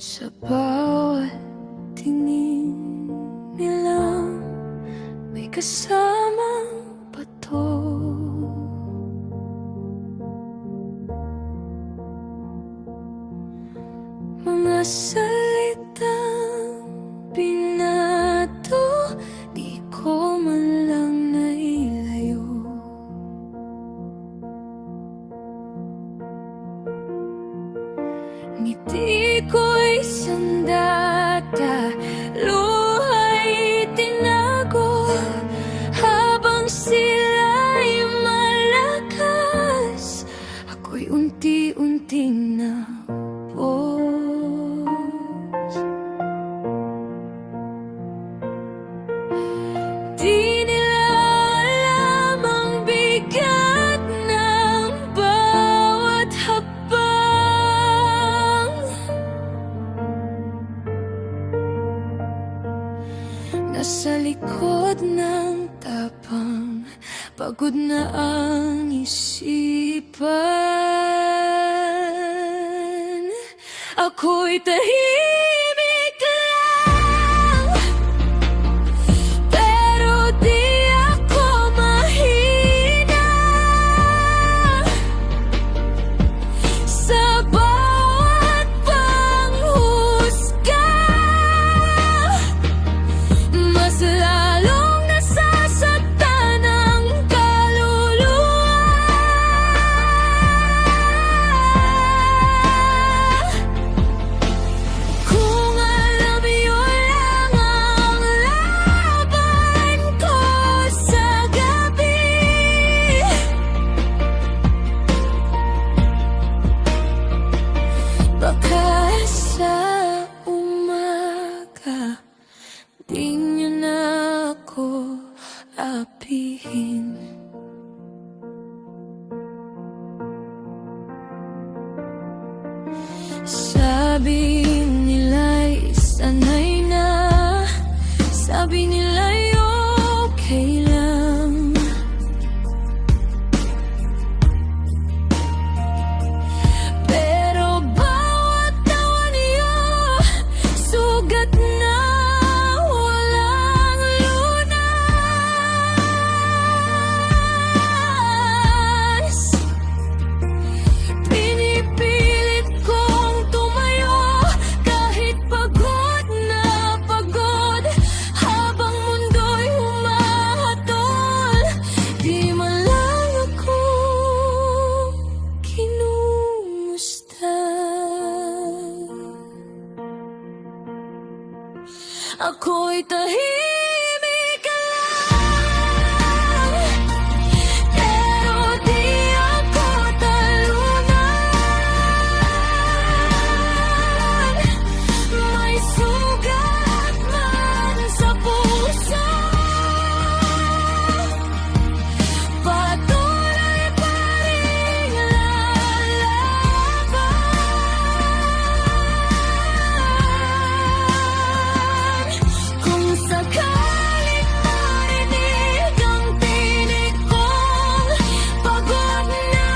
Sa bawat tingin nila may kasamang bato. Mga salitang binato, di ko man lang nailayo. Ngiti ko'y sandata, luha'y tinago, habang sila'y malakas, ako'y unti-unting napos. Di nila alam ang bigat ng bawat hakbang. Nasa likod ng tapang, pagod na ang isipan. Ako'y tahimik lang, pero di ako mahina. Sa bawat panghusga, mas lalong nasasaktan ang kaluluwa. Kung alam mo lang ang laban ko sa gabi, baka sa umaga di niyo na ako apihin. Sabi nila'y sanay na, sabi nila'y okay lang. Pero bawat tawa niyo, sugat na walang lunas. Pinipilit kong tumayo kahit pagod na pagod, habang mundo'y humahatol, di man lang ako kinumusta. Ako'y tahimik lang, pero di ako talunan. May sugat man sa puso, patuloy pa rin lalaban. Kung sakaling marinig ang tinig kong pagod na,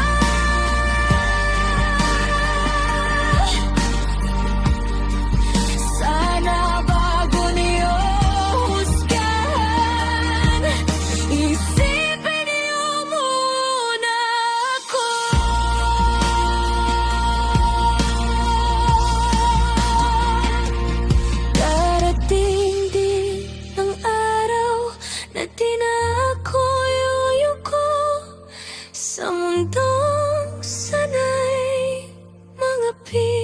sana bago niyo husgahan, isipin niyo muna ako. Darating din ang araw na di na ako yuyuko sa mundong sanay mangapi.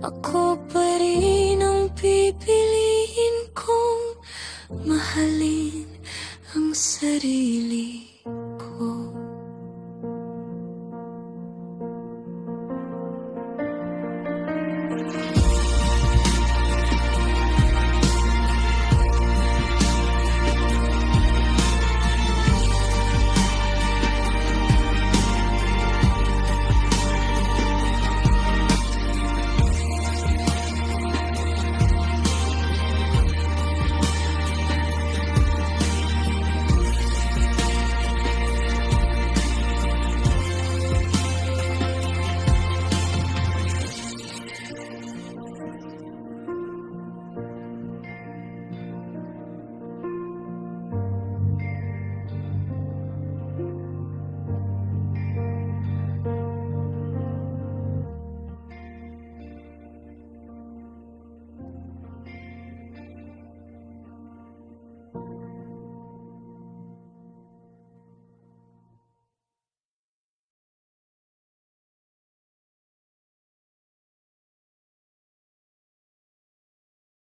Ako pa rin ang pipiliin kong mahalin ang sarili.